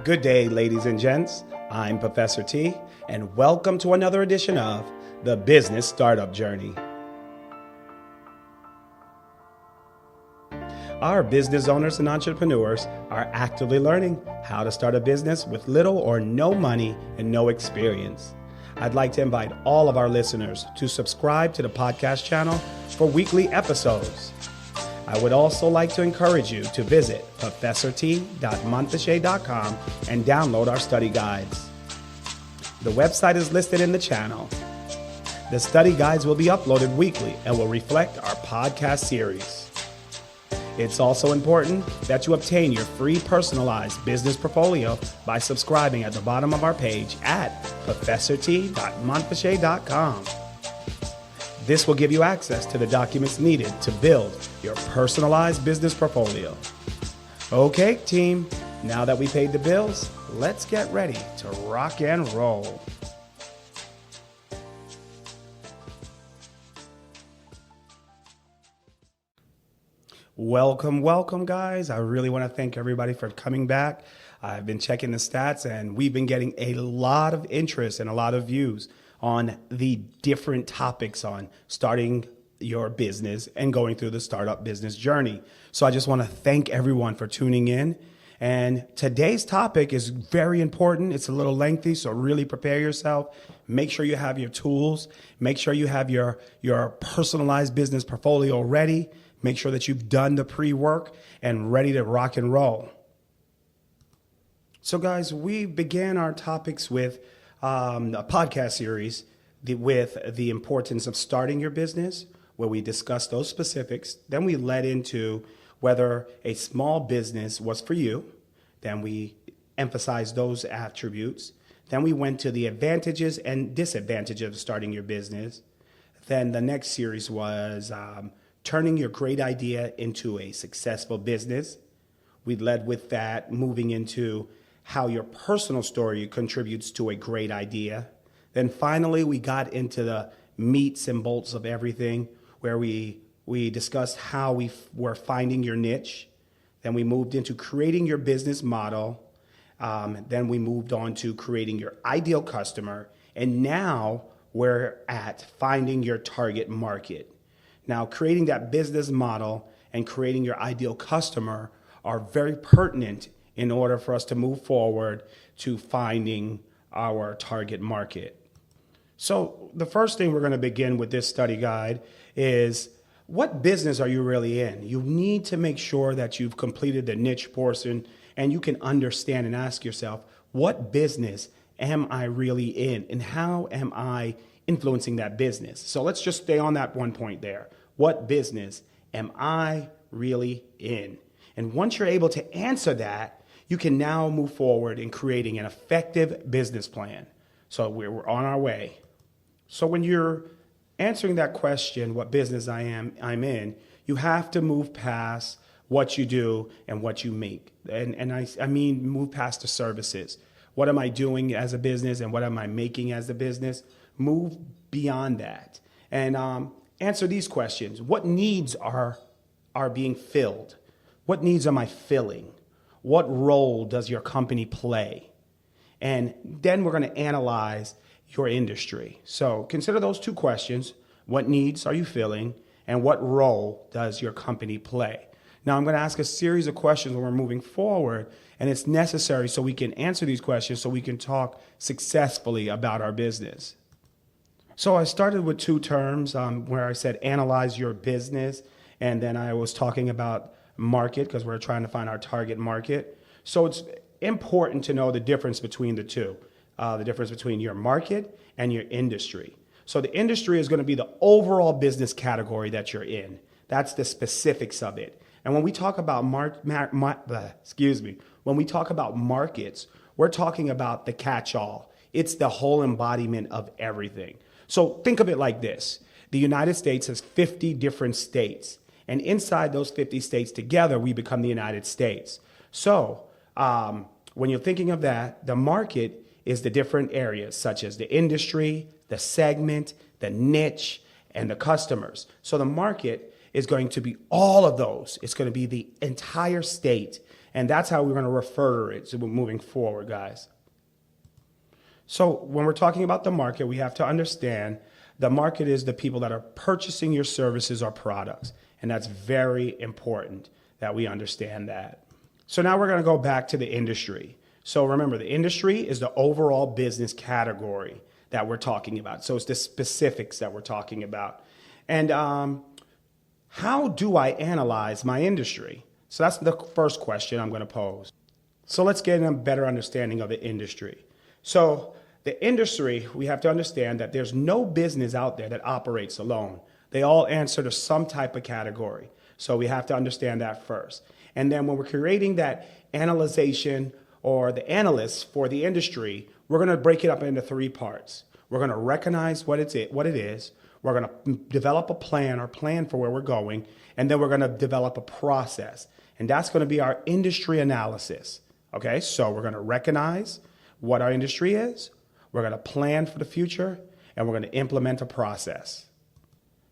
Good day, ladies and gents. I'm Professor T, and welcome to another edition of the Business Startup Journey. Our business owners and entrepreneurs are actively learning how to start a business with little or no money and no experience. I'd like to invite all of our listeners to subscribe to the podcast channel for weekly episodes. I would also like to encourage you to visit professorT.montfichet.com and download our study guides. The website is listed in the channel. The study guides will be uploaded weekly and will reflect our podcast series. It's also important that you obtain your free personalized business portfolio by subscribing at the bottom of our page at professorT.montfichet.com. This will give you access to the documents needed to build your personalized business portfolio. Okay, team, now that we paid the bills, let's get ready to rock and roll. Welcome, guys. I really want to thank everybody for coming back. I've been checking the stats, and we've been getting a lot of interest and a lot of views on the different topics on starting your business and going through the startup business journey. So I just want to thank everyone for tuning in. And today's topic is very important. It's a little lengthy, so really prepare yourself. Make sure you have your tools. Make sure you have your personalized business portfolio ready. Make sure that you've done the pre-work and ready to rock and roll. So guys, we began our topics with a podcast series with the importance of starting your business, where we discussed those specifics. Then we led into whether a small business was for you. Then we emphasized those attributes. Then we went to the advantages and disadvantages of starting your business. Then the next series was turning your great idea into a successful business. We led with that, moving into how your personal story contributes to a great idea. Then finally, we got into the meats and bolts of everything, where we discussed how we were finding your niche. Then we moved into creating your business model. Then we moved on to creating your ideal customer. And now we're at finding your target market. Now, creating that business model and creating your ideal customer are very pertinent in order for us to move forward to finding our target market. So the first thing we're going to begin with this study guide is, what business are you really in? You need to make sure that you've completed the niche portion and you can understand and ask yourself, what business am I really in and how am I influencing that business? So let's just stay on that one point there. What business am I really in? And once you're able to answer that, you can now move forward in creating an effective business plan. So we're on our way. So when you're answering that question, what business I'm in, you have to move past what you do and what you make. And I mean move past the services. What am I doing as a business and what am I making as a business? Move beyond that and answer these questions. What needs are being filled? What needs am I filling? What role does your company play? And then we're going to analyze your industry. So consider those two questions. What needs are you filling? And what role does your company play? Now, I'm going to ask a series of questions when we're moving forward, and it's necessary so we can answer these questions so we can talk successfully about our business. So I started with two terms where I said analyze your business, and then I was talking about market because we're trying to find our target market. So it's important to know the difference between the two, the difference between your market and your industry. So the industry is going to be the overall business category that you're in. That's the specifics of it. And when we talk about when we talk about markets, we're talking about the catch-all. It's the whole embodiment of everything. So think of it like this. The United States has 50 different states. And inside those 50 states together, we become the United States. So when you're thinking of that, the market is the different areas, such as the industry, the segment, the niche, and the customers. So the market is going to be all of those. It's going to be the entire state. And that's how we're going to refer to it moving forward, guys. So when we're talking about the market, we have to understand the market is the people that are purchasing your services or products. And that's very important that we understand that. So now we're going to go back to the industry. So remember, the industry is the overall business category that we're talking about. So it's the specifics that we're talking about. And how do I analyze my industry? So that's the first question I'm going to pose. So let's get a better understanding of the industry. So the industry, we have to understand that there's no business out there that operates alone. They all answer to some type of category. So we have to understand that first. And then when we're creating that analyzation or the analysts for the industry, we're going to break it up into three parts. We're going to recognize what it is. We're going to develop a plan for where we're going. And then we're going to develop a process. And that's going to be our industry analysis. Okay, so we're going to recognize what our industry is. We're going to plan for the future. And we're going to implement a process.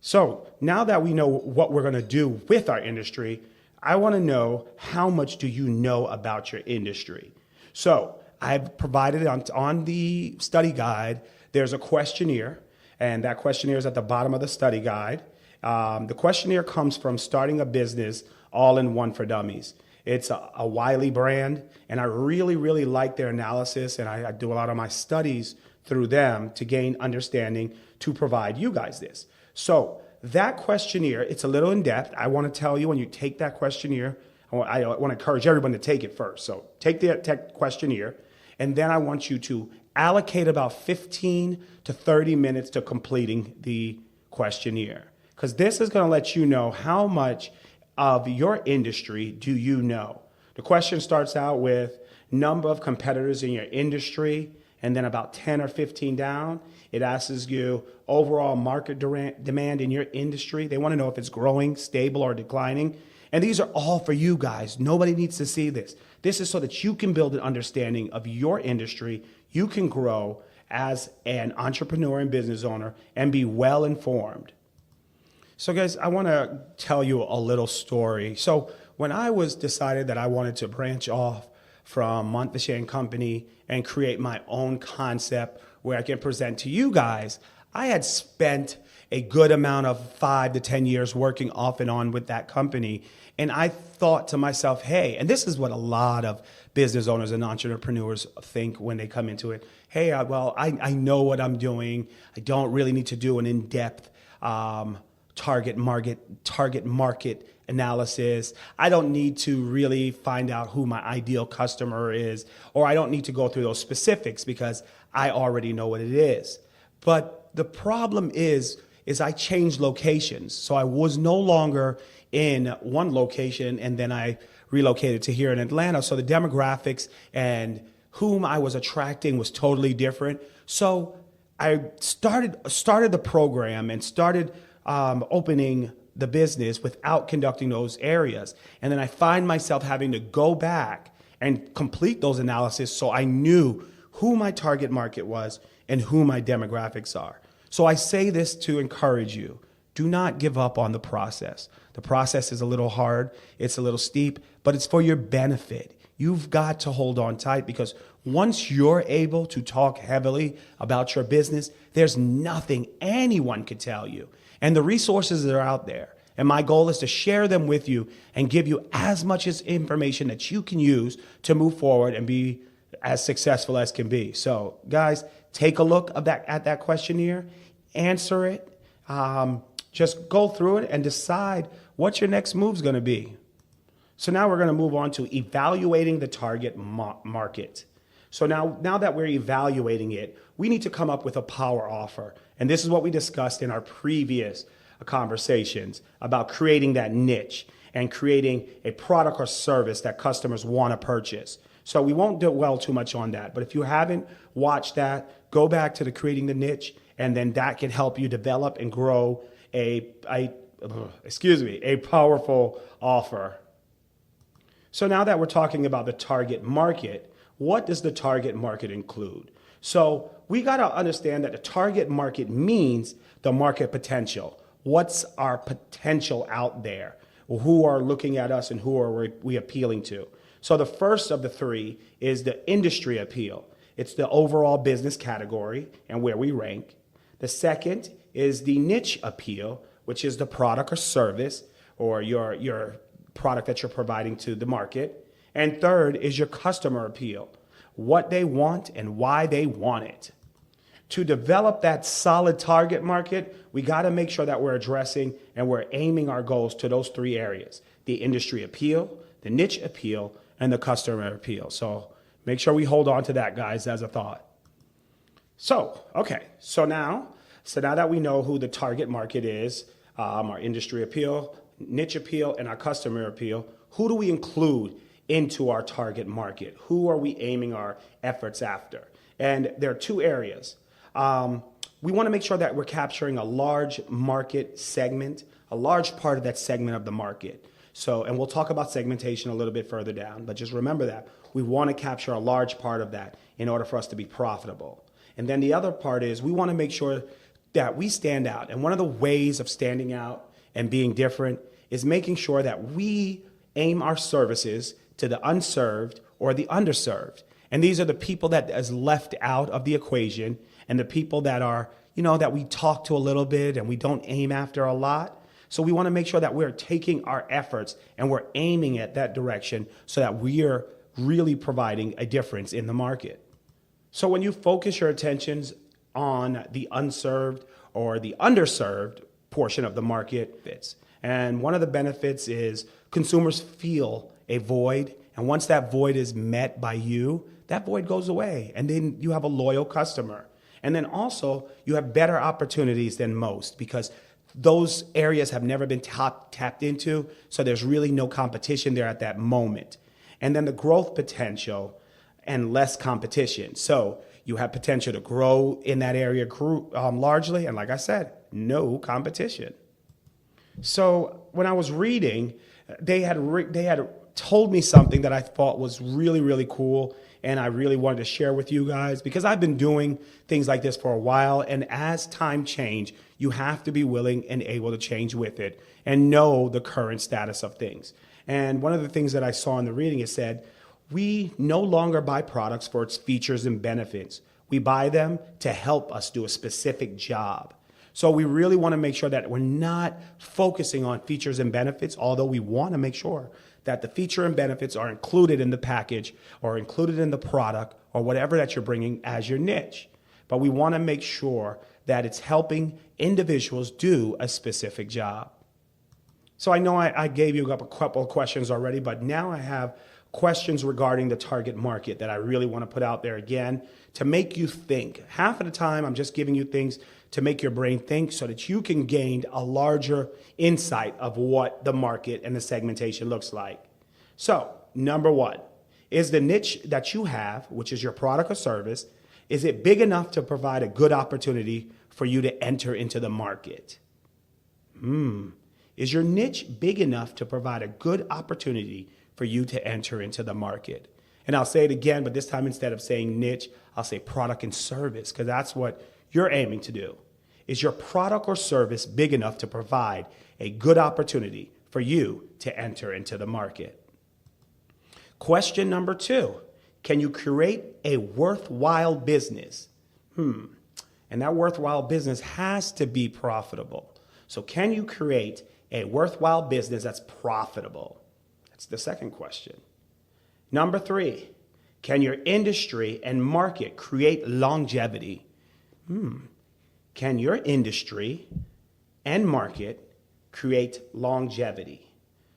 So now that we know what we're going to do with our industry, I want to know, how much do you know about your industry? So I've provided on the study guide, there's a questionnaire, and that questionnaire is at the bottom of the study guide. The questionnaire comes from Starting a Business All-in-One for Dummies. It's a Wiley brand, and I really, really like their analysis, and I do a lot of my studies through them to gain understanding to provide you guys this. So that questionnaire, it's a little in depth. I want to tell you, when you take that questionnaire, I want to encourage everyone to take it first. So take the questionnaire, and then I want you to allocate about 15 to 30 minutes to completing the questionnaire, because this is going to let you know how much of your industry do you know. The question starts out with number of competitors in your industry, and then about 10 or 15 down, it asks you overall market demand in your industry. They want to know if it's growing, stable, or declining. And these are all for you guys. Nobody needs to see this. This is so that you can build an understanding of your industry. You can grow as an entrepreneur and business owner and be well informed. So guys, I want to tell you a little story. So when I was decided that I wanted to branch off from Montfichet and Company and create my own concept where I can present to you guys, I had spent a good amount of 5 to 10 years working off and on with that company. And I thought to myself, hey, and this is what a lot of business owners and entrepreneurs think when they come into it. Hey, I know what I'm doing. I don't really need to do an in-depth target market analysis. I don't need to really find out who my ideal customer is, or I don't need to go through those specifics because I already know what it is. But the problem is I changed locations. So I was no longer in one location, and then I relocated to here in Atlanta. So the demographics and whom I was attracting was totally different. So I started the program and started opening the business without conducting those areas. And then I find myself having to go back and complete those analysis so I knew who my target market was and who my demographics are. So I say this to encourage you. Do not give up on the process. The process is a little hard, it's a little steep, but it's for your benefit. You've got to hold on tight, because once you're able to talk heavily about your business, there's nothing anyone could tell you. And the resources that are out there. And my goal is to share them with you and give you as much as information that you can use to move forward and be as successful as can be. So guys, take a look at that questionnaire, answer it, just go through it and decide what your next move is going to be. So now we're going to move on to evaluating the target market. So now that we're evaluating it, we need to come up with a power offer. And this is what we discussed in our previous conversations about creating that niche and creating a product or service that customers want to purchase. So we won't dwell too much on that. But if you haven't watched that, go back to the creating the niche, and then that can help you develop and grow a powerful offer. So now that we're talking about the target market, what does the target market include? So we got to understand that the target market means the market potential. What's our potential out there? Who are looking at us and who are we appealing to? So the first of the three is the industry appeal. It's the overall business category and where we rank. The second is the niche appeal, which is the product or service or your product that you're providing to the market. And third is your customer appeal, what they want and why they want it. To develop that solid target market, we got to make sure that we're addressing and we're aiming our goals to those three areas: the industry appeal, the niche appeal, and the customer appeal. So make sure we hold on to that, guys, as a thought. So now that we know who the target market is, our industry appeal, niche appeal, and our customer appeal, who do we include into our target market? Who are we aiming our efforts after? And there are two areas. We want to make sure that we're capturing a large market segment, a large part of that segment of the market. So, and we'll talk about segmentation a little bit further down, but just remember that we want to capture a large part of that in order for us to be profitable. And then the other part is we want to make sure that we stand out. And one of the ways of standing out and being different is making sure that we aim our services to the unserved or the underserved. And these are the people that is left out of the equation and the people that are, that we talk to a little bit and we don't aim after a lot. So we want to make sure that we're taking our efforts and we're aiming at that direction so that we are really providing a difference in the market. So when you focus your attentions on the unserved or the underserved portion of the market, and one of the benefits is consumers feel a void. And once that void is met by you, that void goes away. And then you have a loyal customer. And then also you have better opportunities than most because those areas have never been tapped into. So there's really no competition there at that moment. And then the growth potential and less competition. So you have potential to grow in that area largely. And like I said, no competition. So when I was reading, they had told me something that I thought was really, really cool. And I really wanted to share with you guys because I've been doing things like this for a while. And as time change, you have to be willing and able to change with it and know the current status of things. And one of the things that I saw in the reading, it said, we no longer buy products for its features and benefits. We buy them to help us do a specific job. So we really want to make sure that we're not focusing on features and benefits, although we want to make sure that the feature and benefits are included in the package or included in the product or whatever that you're bringing as your niche. But we want to make sure that it's helping individuals do a specific job. So I know I gave you a couple of questions already, but now I have questions regarding the target market that I really want to put out there again to make you think. Half of the time, I'm just giving you things to make your brain think so that you can gain a larger insight of what the market and the segmentation looks like. So, number one, is the niche that you have, which is your product or service, is it big enough to provide a good opportunity for you to enter into the market? Is your niche big enough to provide a good opportunity for you to enter into the market? And I'll say it again, but this time instead of saying niche, I'll say product and service, because that's what you're aiming to do. Is your product or service big enough to provide a good opportunity for you to enter into the market? Question number two, can you create a worthwhile business? And that worthwhile business has to be profitable. So can you create a worthwhile business that's profitable? That's the second question. Number three, can your industry and market create longevity? Can your industry and market create longevity?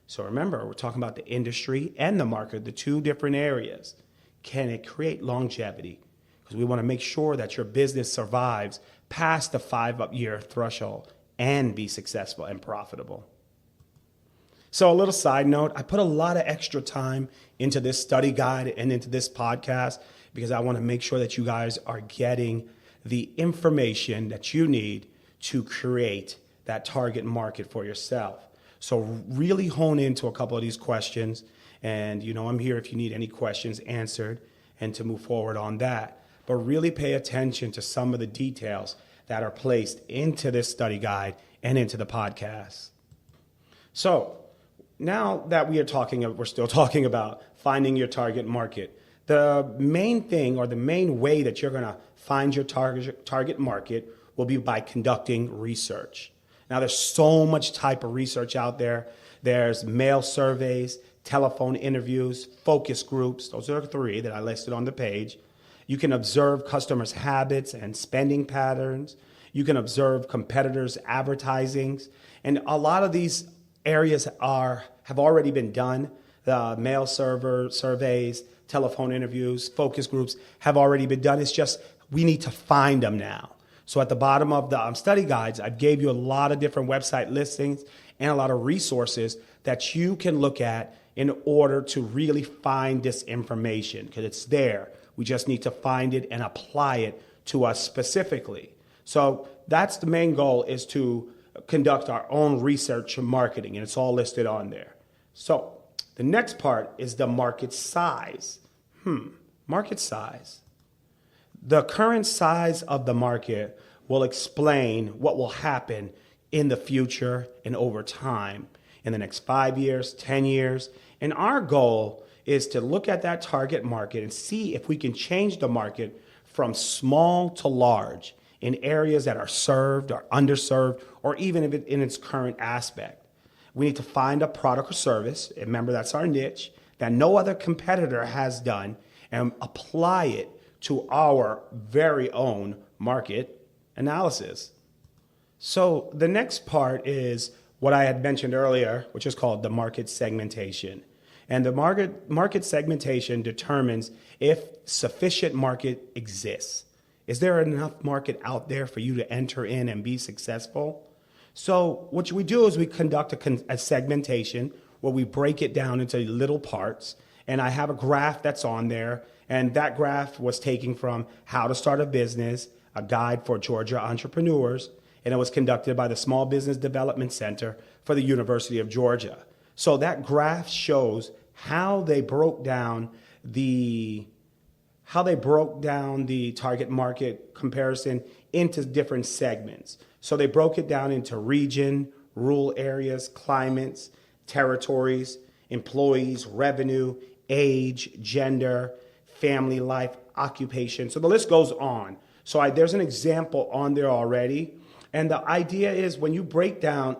So remember, we're talking about the industry and the market, the two different areas. Can it create longevity? Because we want to make sure that your business survives past the 5-year threshold and be successful and profitable. So a little side note, I put a lot of extra time into this study guide and into this podcast because I want to make sure that you guys are getting the information that you need to create that target market for yourself. So really hone into a couple of these questions. And, I'm here if you need any questions answered and to move forward on that. But really pay attention to some of the details that are placed into this study guide and into the podcast. So Now that we're still talking about finding your target market. The main thing or the main way that you're going to find your target market will be by conducting research. Now, there's so much type of research out there. There's mail surveys, telephone interviews, focus groups. Those are the three that I listed on the page. You can observe customers' habits and spending patterns. You can observe competitors' advertisings. And a lot of these areas have already been done. The mail surveys, telephone interviews, focus groups have already been done. It's just we need to find them now. So at the bottom of the study guides, I gave you a lot of different website listings and a lot of resources that you can look at in order to really find this information, because it's there. We just need to find it and apply it to us specifically. So that's the main goal, is to conduct our own research and marketing, and it's all listed on there. So the next part is the market size. Market size. The current size of the market will explain what will happen in the future and over time, in the next 5 years, 10 years. And our goal is to look at that target market and see if we can change the market from small to large in areas that are served or underserved, or even if in its current aspect. We need to find a product or service, remember that's our niche, that no other competitor has done, and apply it to our very own market analysis. So the next part is what I had mentioned earlier, which is called the market segmentation. And the market segmentation determines if sufficient market exists. Is there enough market out there for you to enter in and be successful? So what we do is we conduct a segmentation where we break it down into little parts. And I have a graph that's on there. And that graph was taken from How to Start a Business, a guide for Georgia entrepreneurs. And it was conducted by the Small Business Development Center for the University of Georgia. So that graph shows how they broke down the target market comparison into different segments. So they broke it down into region, rural areas, climates, territories, employees, revenue, age, gender, family life, occupation. So the list goes on. So there's an example on there already. And the idea is when you break down,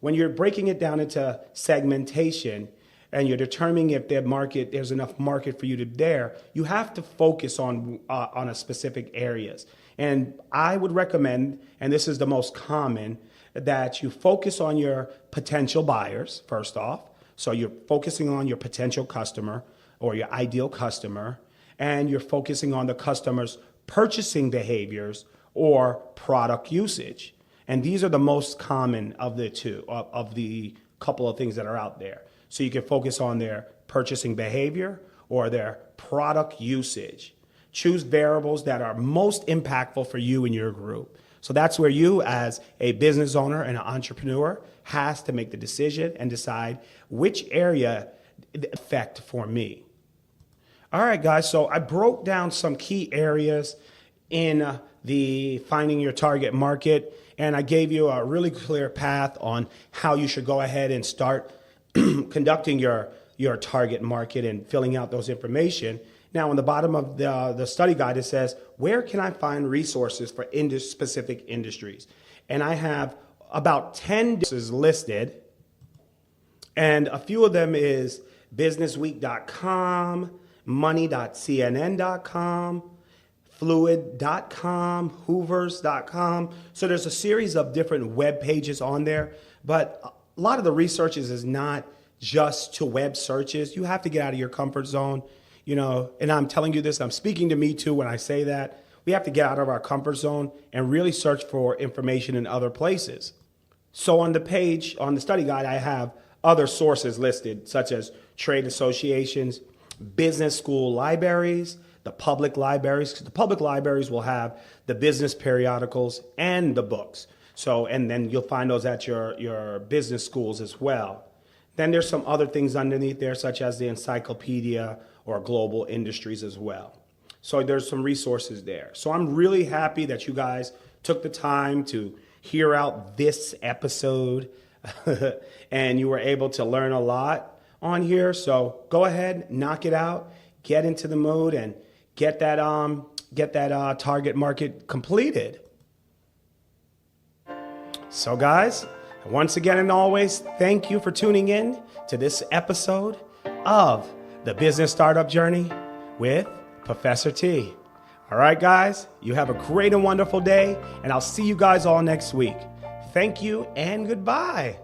when you're breaking it down into segmentation and you're determining if there's enough market for you to there, you have to focus on a specific areas. And I would recommend, and this is the most common, that you focus on your potential buyers, first off. So you're focusing on your potential customer or your ideal customer, and you're focusing on the customer's purchasing behaviors or product usage. And these are the most common of the two, of the couple of things that are out there. So you can focus on their purchasing behavior or their product usage. Choose variables that are most impactful for you and your group. So that's where you, as a business owner and an entrepreneur, has to make the decision and decide which area affect for me. All right, guys, so I broke down some key areas in the finding your target market, and I gave you a really clear path on how you should go ahead and start conducting your target market and filling out those information. Now, on the bottom of the study guide, it says, where can I find resources for specific industries? And I have about 10 listed, and a few of them is businessweek.com, money.cnn.com, fluid.com, hoovers.com. So there's a series of different web pages on there, but a lot of the research is not just to web searches. You have to get out of your comfort zone, and I'm telling you this, I'm speaking to me too when I say that. We have to get out of our comfort zone and really search for information in other places. So on the page, on the study guide, I have other sources listed, such as trade associations, business school libraries, the public libraries, because the public libraries will have the business periodicals and the books. So, and then you'll find those at your business schools as well. Then there's some other things underneath there, such as the encyclopedia or global industries as well. So there's some resources there. So I'm really happy that you guys took the time to hear out this episode and you were able to learn a lot on here. So go ahead, knock it out, get into the mood, and get that target market completed. So guys, once again and always, thank you for tuning in to this episode of the Business Startup Journey with Professor T. All right, guys, you have a great and wonderful day, and I'll see you guys all next week. Thank you and goodbye.